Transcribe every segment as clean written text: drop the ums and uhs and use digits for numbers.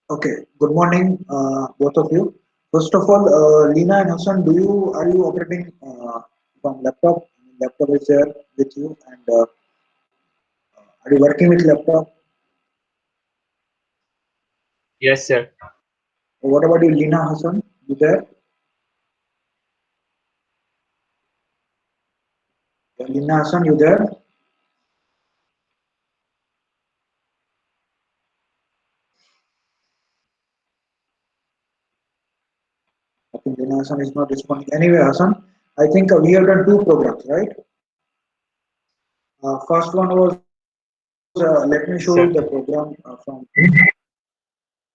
Okay, good morning, both of you. First of all, Lina and Hassan, are you operating from laptop? Laptop is there with you, and are you working with laptop? Yes, sir. What about you, Lina, Hassan? You there? Lina, Hassan, you there? I think Lina Hassan is not responding. Anyway, Hassan, I think we have done two programs, right? First one was let me show you the Yes, program sir. from.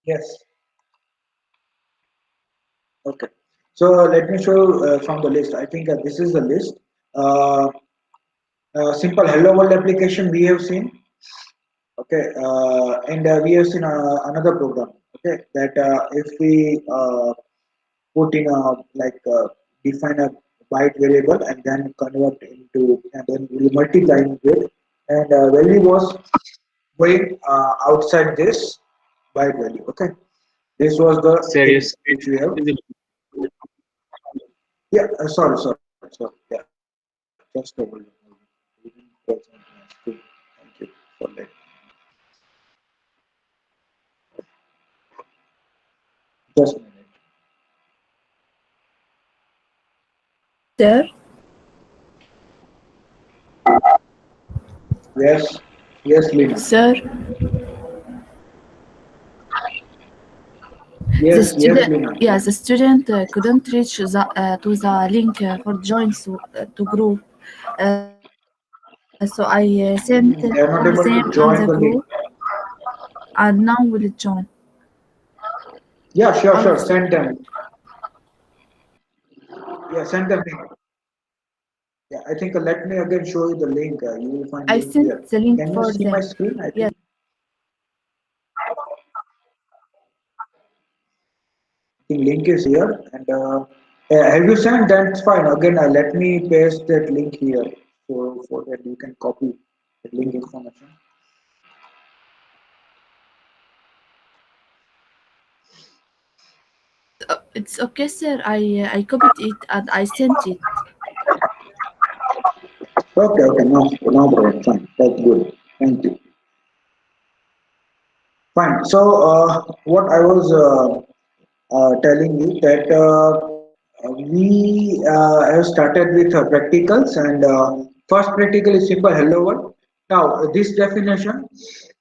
Yes. Okay. So let me show you from the list. I think this is the list. Uh, Simple hello world application we have seen. Okay, and we have seen another program. Okay, that if we put in a define a byte variable and then convert into and then we multiply it, and value was going outside this byte value. Okay, this was the Sir, thing your screen which we have. is Yeah, sorry. Yeah, just a moment. Thank you for that. Just a minute. Sir, Yes, yes, Lina. sir, the Yes, yes, student, Lina. yeah, Tell the me. student couldn't reach to the link for join to group. So I sent the They are same not on able the to group, join the link. and now will join. Yeah, I will sure. send. Send them. Yeah, send them link. Yeah, I think let me again show you the link. You will find I link sent here. the link Can you for see my them. screen? I Yes, think link is here. And have you sent? That's fine. Again, let me paste that link here so that you can copy the link information. it's okay, sir. I copied it and I sent it. Okay. No problem. Fine. That's good. Thank you. Fine. So, what I was telling you that we have started with practicals, and first practical is simple hello world. Now, this definition,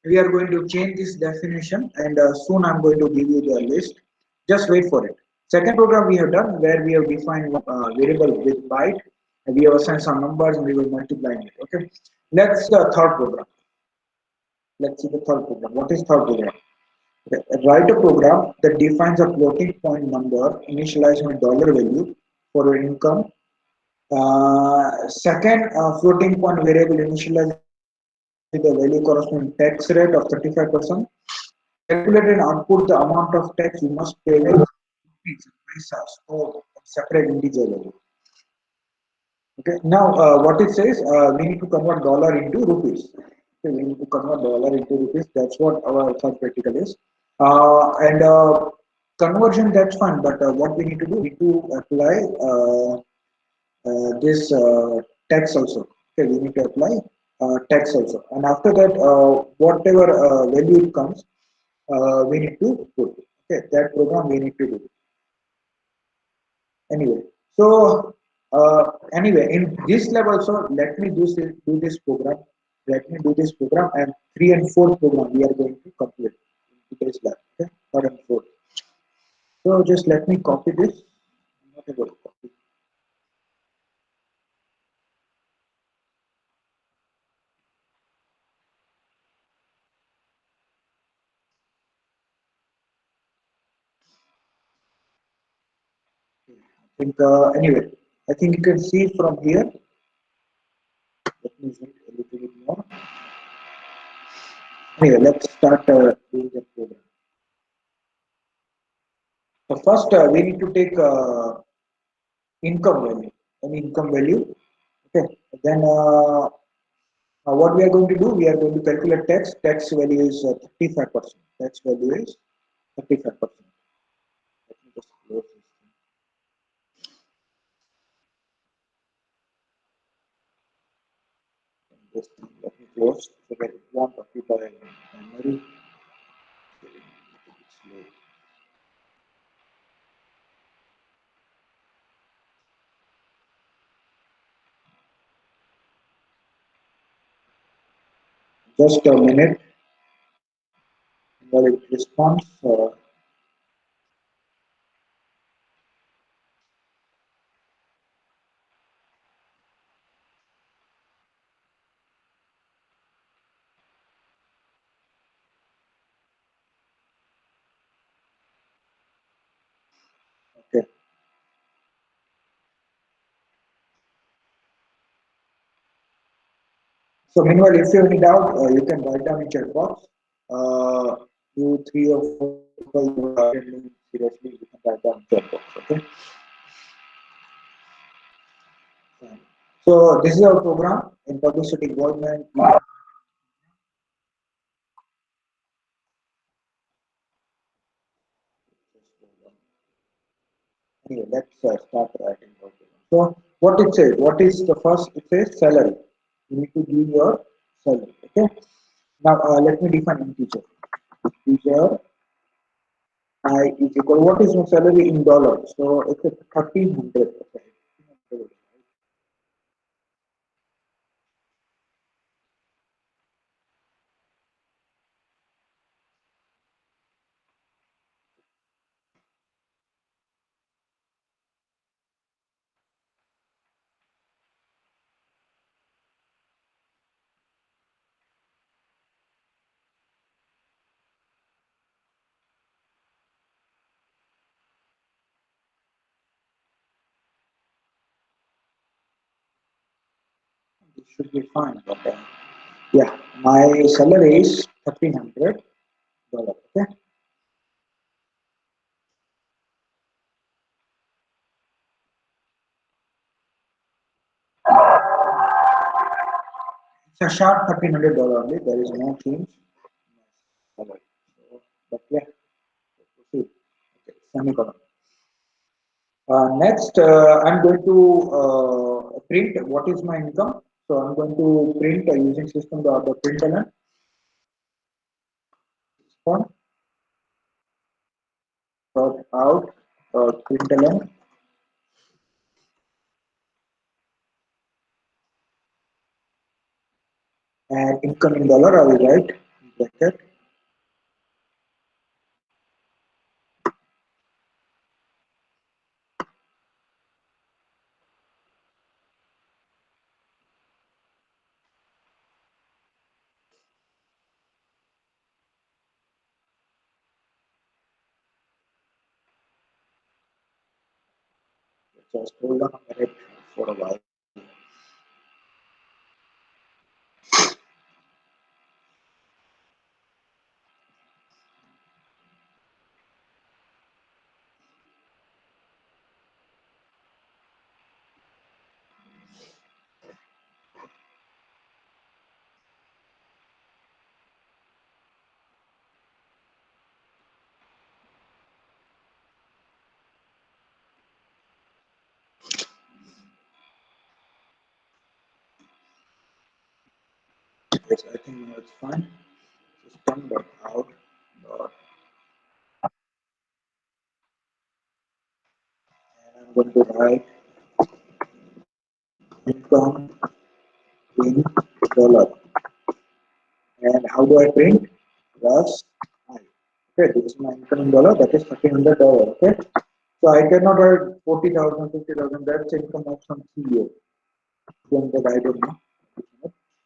we are going to change this definition, and soon I'm going to give you the list. Just wait for it. Second program we have done where we have defined one variable with byte, and we have assigned some numbers, and we will multiply it. Okay. Let's the third program. Let's see the third program. What is third program? Okay, write a program that defines a floating point number initialized with dollar value for your income. Second, floating point variable initialized with the value corresponding tax rate of 35%. Calculate and output the amount of tax you must pay with rupees, paisa, or separate integer value. Okay. Now, what it says, we need to convert dollar into rupees. Okay, we need to convert dollar into rupees. That's what our third practical is. And conversion, that's fine. But what we need to do, we need to apply this tax also. Okay, we need to apply tax also. And after that, whatever value it comes, we need to put. Okay, that program we need to do. Anyway, so anyway, in this lab also, let me do this program. Let me do this program, and three and four program we are going to complete in today's lab. Okay, third and fourth. So just let me copy this. I'm not able to copy. I think anyway, I think you can see from here. Let me zoom a little bit more. Anyway, let's start doing the program. So first, we need to take income value, an income value. Okay, then what we are going to do, we are going to calculate tax. Tax value is 35%. Tax value is 35%. Let me just close this thing. This thing, let me close so that it won't occupy memory. Slow. Just a minute while it responds. Okay. So meanwhile, if you have any doubt, you can write down in chat box. You 3 or 4 people who are attending seriously, you can write down in chat box. Okay. Fine. So this is our program in publicity involvement. Anyway, let's start writing. So what it says, what is the first? It says salary. You need to give your salary. Okay. Now let me define integer. Integer I is equal. What is my salary in dollars? So it's a 1300. Okay. This should be fine. But yeah, my salary is $1300. Okay. It's a sharp $1300 only. There is no change. Salary. So, but yeah, proceed. Okay, semicolon. Next, I'm going to print what is my income. So I'm going to print using system the println font dot out println and income in dollar. I will write bracket. Just hold on a minute for a while. Yes, I think now it's fine. System dot out dot and I'm going to write income in dollar. And how do I print? Plus I. Okay, this is my income in dollar. That is $1300. Okay, so I cannot write 40,000, 50,000. That's income of some CEO. I don't know.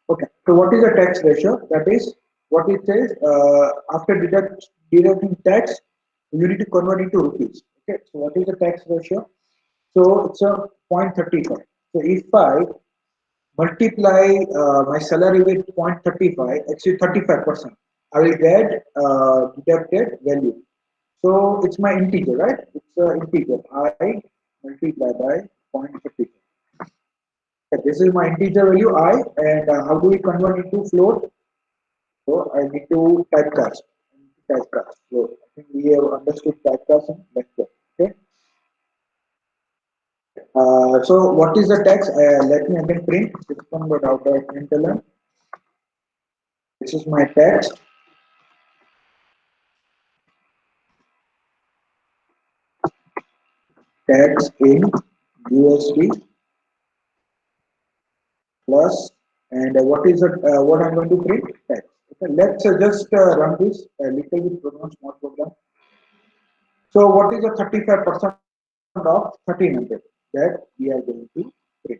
Okay, so what is the tax ratio? That is what it says. After deducting tax, you need to convert into rupees. Okay, so what is the tax ratio? So it's a 0.35. So if I multiply my salary with 0.35, actually 35%, I will get deducted value. So it's my integer, right? It's an integer. I multiply by 0.35. Okay, this is my integer value I, and how do we convert into float? So I need to typecast. typecast. So I think we have understood typecast and lecture. Okay. So what is the text? Let me again print system.out.println. This is my text. Text in USD plus, and what is it? What I'm going to print? Text. Okay, let's just run this a little bit program, small program. So what is the 35% of 1300 that we are going to print? Okay,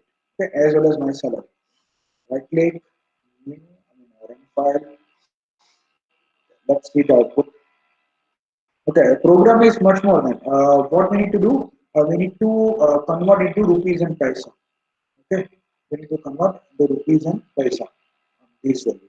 as well as my salary. Right click, run file. Let's see the output. Okay, program is much more than what we need to do. We need to convert into rupees and paisa. Okay, we need to convert the rupees and paisa. This value.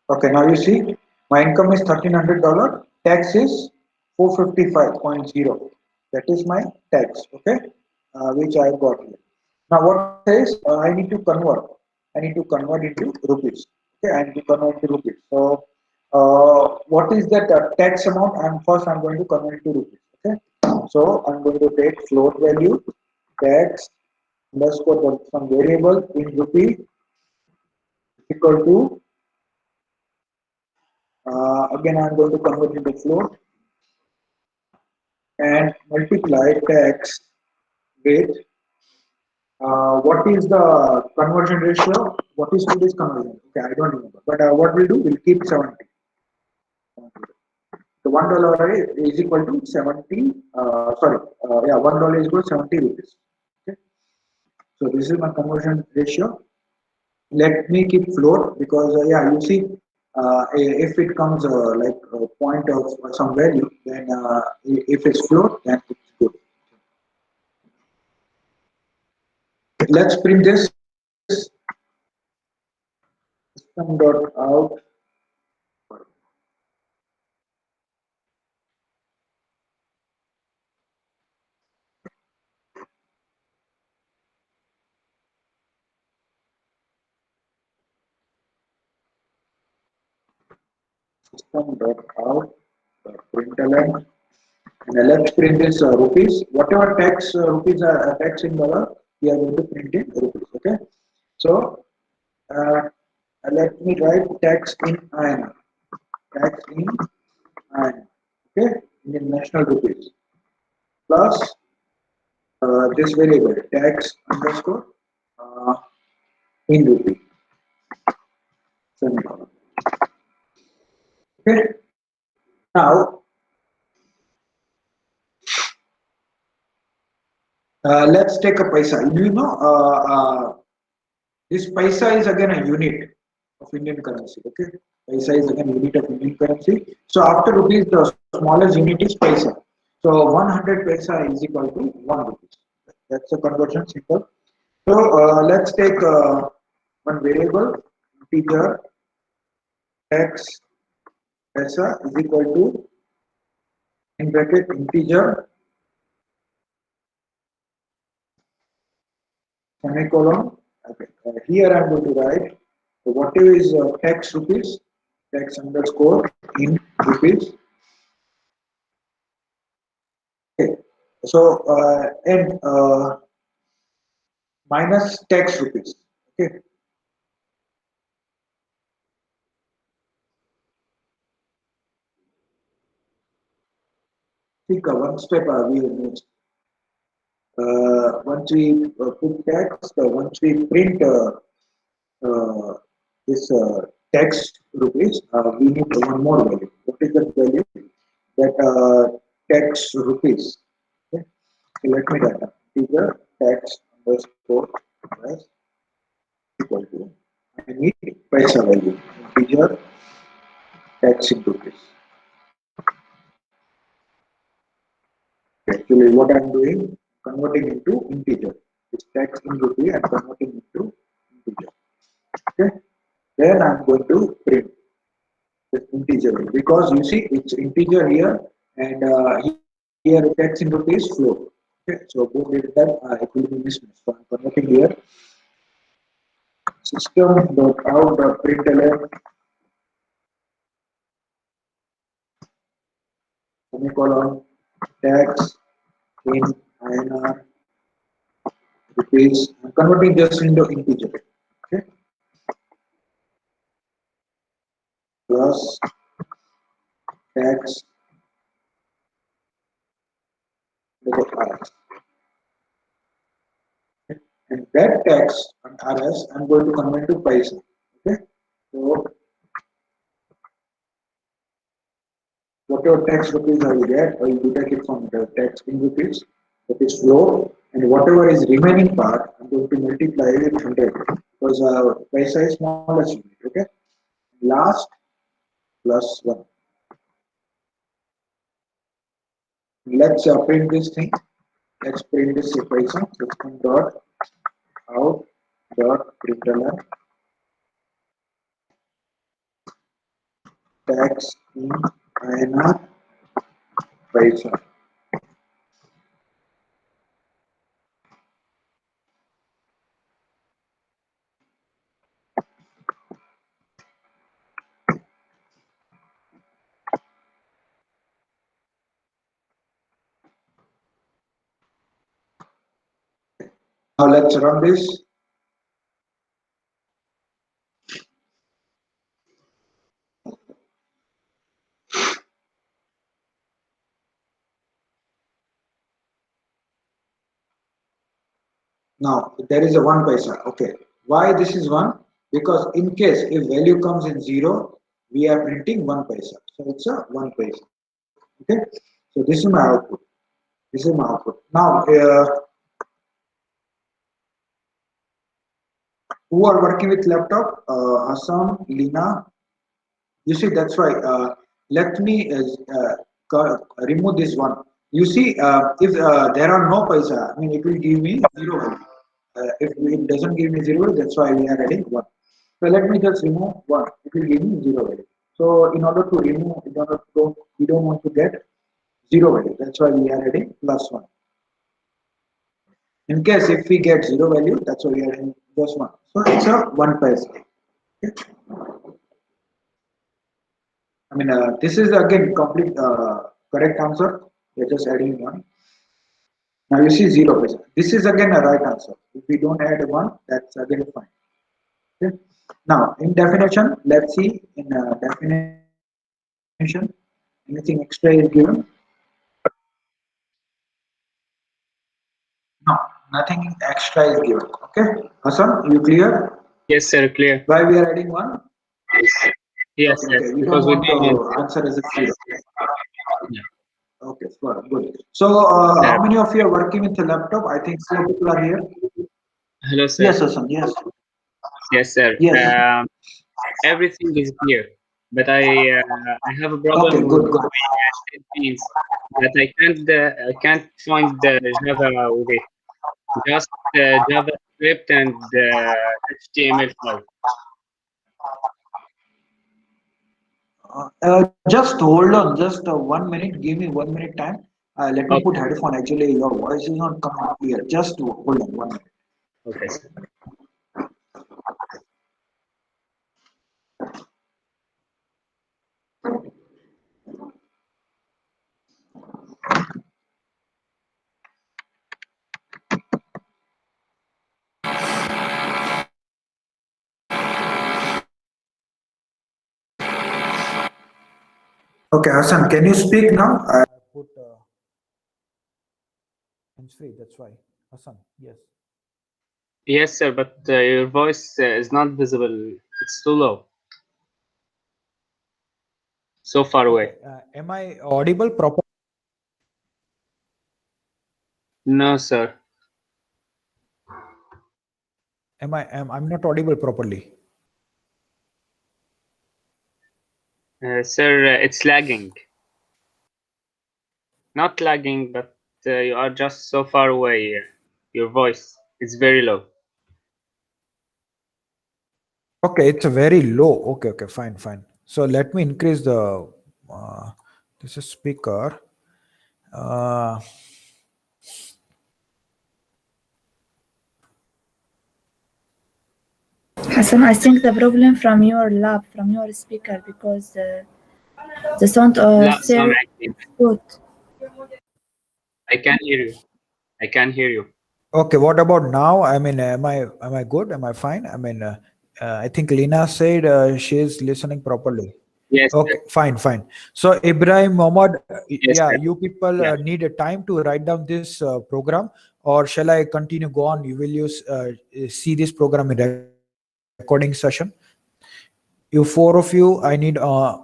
Okay, now you see my income is $1,300. Tax is 455.0. That is my tax. Okay, which I got here. Now what says I need to convert. I need to convert into rupees. Okay, I need to convert to rupees. So what is that tax amount? And first I'm going to convert to rupees. Okay, so I'm going to take float value tax underscore some variable in rupee equal to again I'm going to convert into float and multiply tax with what is the conversion ratio? What is today's conversion? Okay, I don't remember. But what we'll do, we'll keep 70. So $1 is equal to 70. Yeah, $1 is equal to 70 rupees. Okay. So this is my conversion ratio. Let me keep float because yeah, you see, if it comes like a point of some value, then if it's float, then it's good. Let's print this system.out system.out.println, and let's print this rupees. Whatever tax rupees are tax in dollar, we are going to print in rupees. Okay. So uh, let me write tax in INR. Tax in INR. Okay, in national rupees plus this variable tax underscore uh, in rupee. Semicolon. Okay. Now let's take a paisa. You know, this paisa is again a unit of Indian currency. Okay, paisa is again unit of Indian currency. So after rupees, the smallest unit is paisa. So 100 paisa is equal to 1 rupees. That's a conversion simple. So let's take one variable integer x paisa is equal to in bracket integer semicolon. Okay. Here I'm going to write whatever is tax rupees, tax underscore in rupees. Okay. So and minus tax rupees. Okay. think one step we missed. Once we put text, once we print uh, this text rupees, we need one more value. What is that value? That text rupees. Okay. So let me write down. Integer text underscore price equal to. I need paisa value. Integer text in rupees. Actually, what I'm doing, converting into integer. This text in rupee, I'm converting into integer. Okay. Then I'm going to print this integer value because you see it's integer here and here text in rupees flow. Okay. So both data type it will be mismatched. So I'm converting here system.out.println semicolon text in INR rupees. I'm converting just into integer. Okay. Plus text RS. And that text on RS I'm going to convert to paisa. Okay. So whatever text rupees I will get, I will take it from the text in rupees, that is flow, and whatever is remaining part, I'm going to multiply it with 100 because paisa is smallest unit. Okay. Last plus 1. Let's print this thing. Let's print this paisa system dot out dot println text in INR paisa. Now let's run this. Now there is a 1 paisa. Okay. Why this is 1? Because in case if value comes in 0, we are printing 1 paisa. So it's a 1 paisa. Okay. So this is my output. This is my output. Now who are working with laptop? Hassan, Lina. You see that's why. Let me remove this one. You see, if there are no paisa, I mean it will give me 0 value. If it doesn't give me 0, that's why we are adding 1. So let me just remove 1. It will give me 0 value. So in order to remove, we don't want to get 0 value. That's why we are adding plus 1. In case if we get 0 value, that's why we are adding plus 1. So it's a 1 paisa. Okay. I mean, this is again complete correct answer. We're just adding 1. Now you see 0 paisa. This is again a right answer. If we don't add 1, that's again fine. Okay. Now in definition, let's see in definition, anything extra is given? No, nothing extra is given. Okay, Hassan, you clear? Yes, sir. Clear. Why we are adding 1? Yes, Okay, sir. okay. We Because don't we want didn't. to answer as a 0. Yeah. Okay, good. So how many of you are working with a laptop? I think 4 people are here. Hello, sir. Yes, Hassan. Yes. Yes, sir. Yes. Everything is clear, but I have a Okay, problem with good, good. beans that I can't find the Java with it. Just JavaScript and HTML5. Just hold on, just 1 minute. Give me 1 minute time. Let me put Okay. headphone. Actually, your voice is not coming clear. Just hold on 1 minute. Okay, sir. Okay, Hassan, can you speak now? I put hands free. That's why. Hassan, yes. Yes, sir, but your voice is not visible. It's too low. So far away. Okay. Am I audible proper? No, sir. I'm not audible properly. Sir, it's lagging. Not lagging, but you are just so far away. Your voice is very low. Okay, it's a very low. Okay, fine. So let me increase the this is speaker. Uh, Hassan, I think the problem from your lab, from your speaker, because the sound لا there سامعك. is good. I can hear you. I can hear you. okay, what about now? I mean, am I good? Am I fine? I mean, I think Lina said she is listening properly. Yes, Okay, sir. fine. So Ibrahim Mohammed, Yes, yeah, sir. you people Yeah. need a time to write down this program, or shall I continue go on? You will use see this program in recording session. You four of you, I need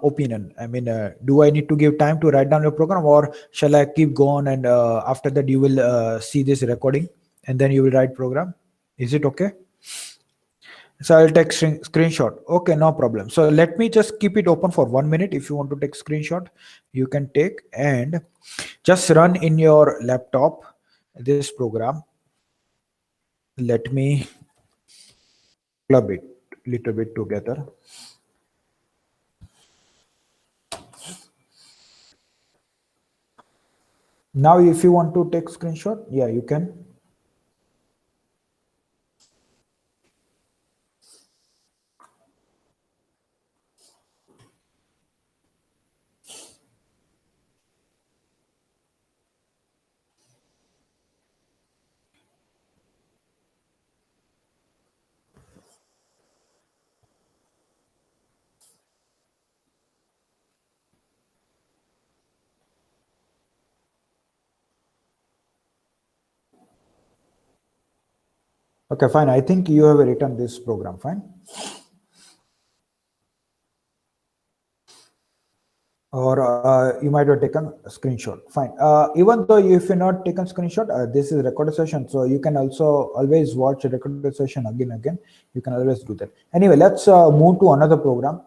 opinion. I mean, do I need to give time to write down your program, or shall I keep going and after that you will see this recording and then you will write program? Is it okay? So I'll take screenshot. Okay, no problem. So let me just keep it open for 1 minute. If you want to take screenshot, you can take and just run in your laptop this program. Let me club it little bit together. Now, if you want to take screenshot, yeah, you can. Okay, fine. I think you have written this program, fine. Or you might have taken a screenshot, fine. Even though if you're not taken screenshot, this is recorded session, so you can also always watch a recorded session again. You can always do that. Anyway, let's move to another program.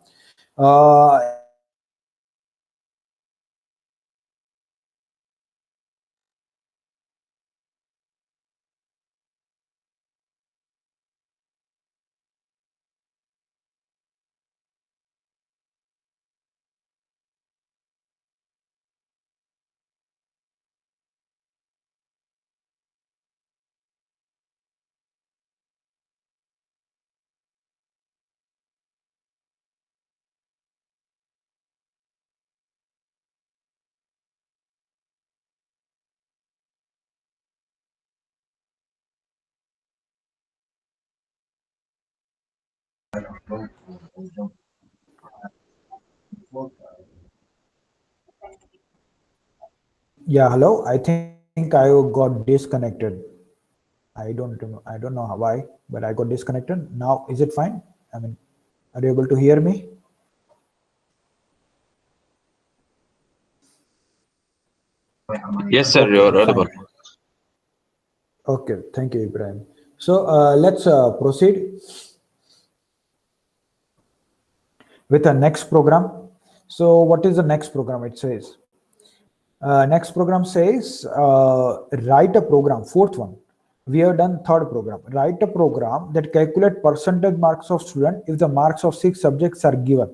Yeah, hello. I think I got disconnected. I don't know why, but I got disconnected. Now, is it fine? I mean, are you able to hear me? Yes, sir, you are audible. Okay, thank you, Ibrahim. So let's proceed with the next program. So what is the next program? It says, next program says, write a program, fourth one. We have done third program. Write a program that calculate percentage marks of student if the marks of 6 subjects are given.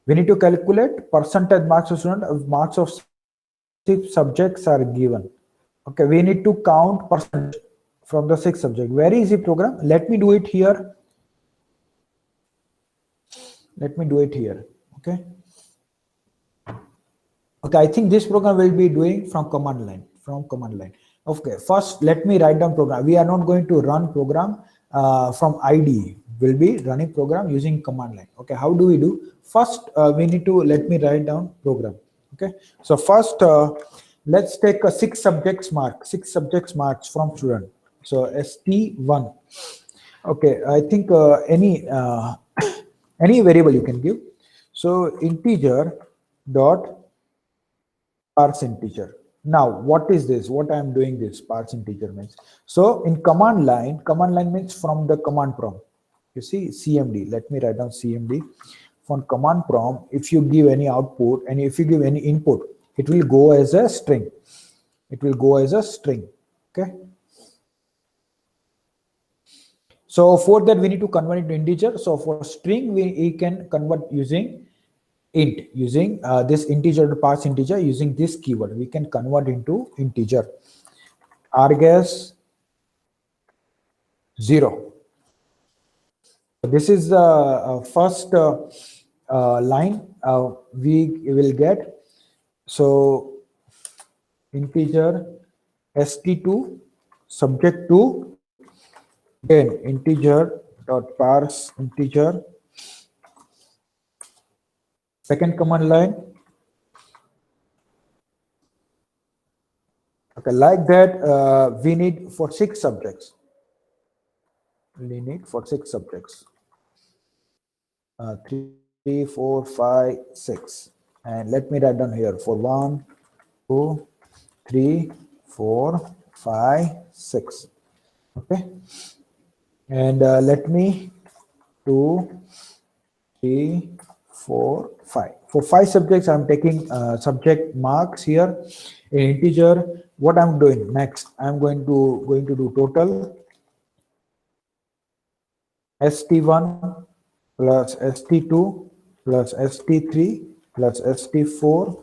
We need to calculate percentage marks of student if marks of 6 subjects are given. Okay, we need to count percentage from the 6 subject. Very easy program. Let me do it here. Okay. Okay, I think this program will be doing from command line. Okay, first let me write down program. We are not going to run program from IDE. We'll be running program using command line. Okay, how do we do? First, we need to let me write down program. Okay, so first Let's take a 6 subjects marks from student. So ST1. Okay, I think any variable you can give. So integer dot parse integer. Now, what is this? What I am doing this parse integer means. So in command line means from the command prompt. You see CMD. Let me write down CMD. From command prompt, if you give any output and if you give any input, it will go as a string. It will go as a string. Okay. So for that we need to convert it to integer. So for string we can convert using int, using this integer to parse integer, using this keyword we can convert into integer. Args 0. This is the first line we will get. So integer st2 subject to, then integer dot parse integer. Second command line. Okay, like that we need for 6 subjects. We need for 6 subjects. 3, 4, 5, 6. And let me write down here for 1, 2, 3, 4, 5, 6. Okay. And let me 2, 3, 4, 5. For 5 subjects, I'm taking subject marks here in integer. What I'm doing next, I'm going to do total st1 plus st2 plus st3 plus st4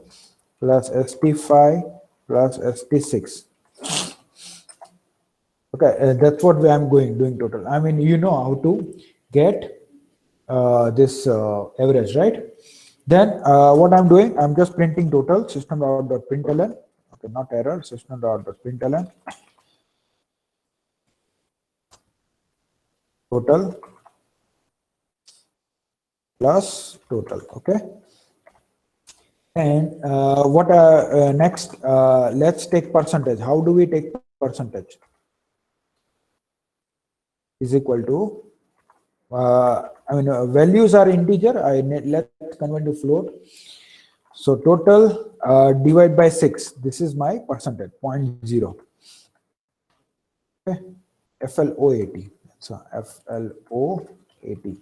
plus st5 plus st6. Okay, that's what I'm doing total. I mean, you know how to get this average, right? Then what I'm doing, I'm just printing total system.println. Okay, not error, system.println. Total plus total. Okay. And what next? Let's take percentage. How do we take percentage? Is equal to. I mean, values are integer. Let's convert to float. So total divide by 6. This is my percentage, 0.0. Okay. FLO80. So FLO80.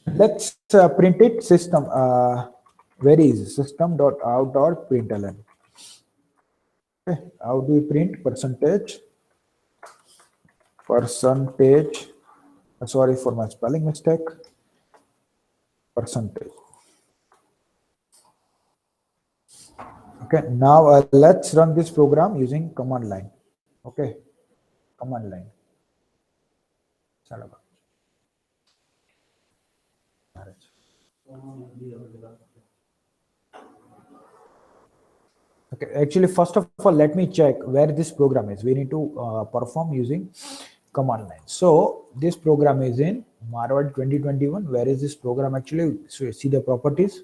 Let's print it system. Where is system.out.println? Okay. How do we print percentage? Percentage. Sorry for my spelling mistake. Percentage. Okay, now let's run this program using command line. Okay, command line. Okay, actually, first of all, let me check where this program is. We need to perform using command line. So this program is in Marwad 2021. Where is this program actually? So see the properties.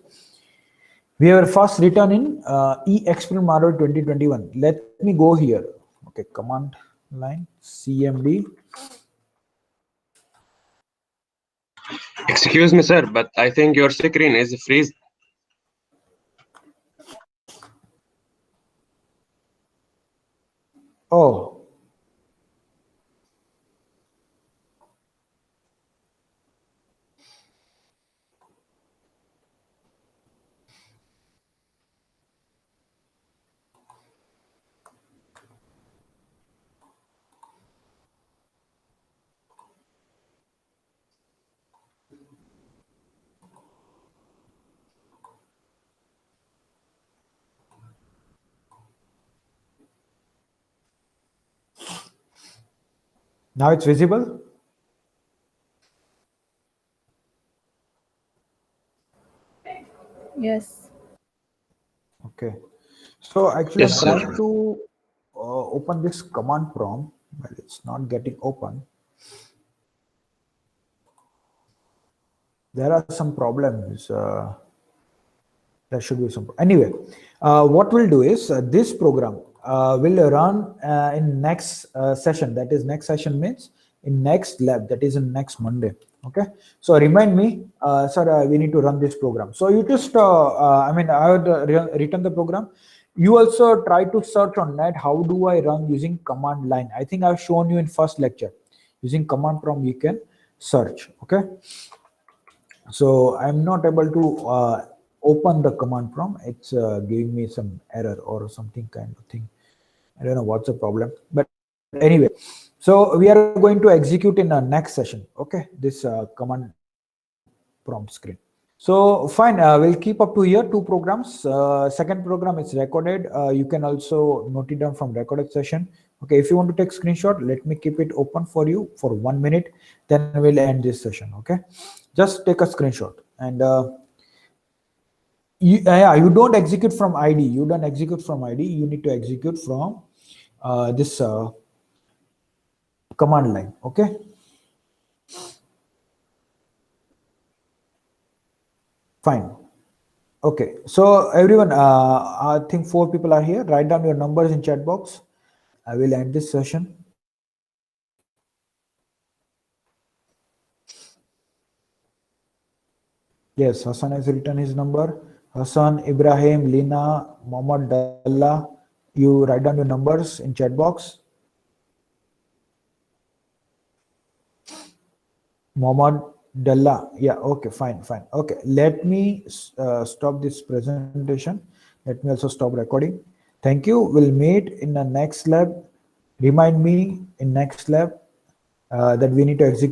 We have first written in eXperiment Marwad 2021. Let me go here. Okay, command line CMD. Excuse me, sir, but I think your screen is freeze. Oh. Now it's visible. Yes. Okay. So actually, Yes, I'm trying sir. to open this command prompt, but it's not getting open. There are some problems. There should be some. Anyway, what we'll do is this program will run in next session. That is, next session means in next lab. That is in next Monday. Okay. So remind me, sir. We need to run this program. So you just, I mean, I would written the program. You also try to search on net. How do I run using command line? I think I've shown you in first lecture. Using command prompt, you can search. Okay. So I'm not able to open the command prompt. It's giving me some error or something kind of thing. I don't know what's the problem, but anyway, so we are going to execute in the next session. Okay, this command prompt screen. So fine, we'll keep up to here 2 programs. Second program is recorded. You can also note it down from recorded session. Okay, if you want to take screenshot, let me keep it open for you for 1 minute. Then we'll end this session. Okay, just take a screenshot and you don't execute from ID. You don't execute from ID. You need to execute from this command line. Okay. Fine. Okay. So everyone, I think 4 people are here. Write down your numbers in chat box. I will end this session. Yes, Hassan has written his number. Hassan, Ibrahim, Lina, Mohammad Dalla. You write down your numbers in chat box. Mohammad Dalla. Yeah, okay, fine. Okay, let me stop this presentation. Let me also stop recording. Thank you. We'll meet in the next lab. Remind me in next lab that we need to execute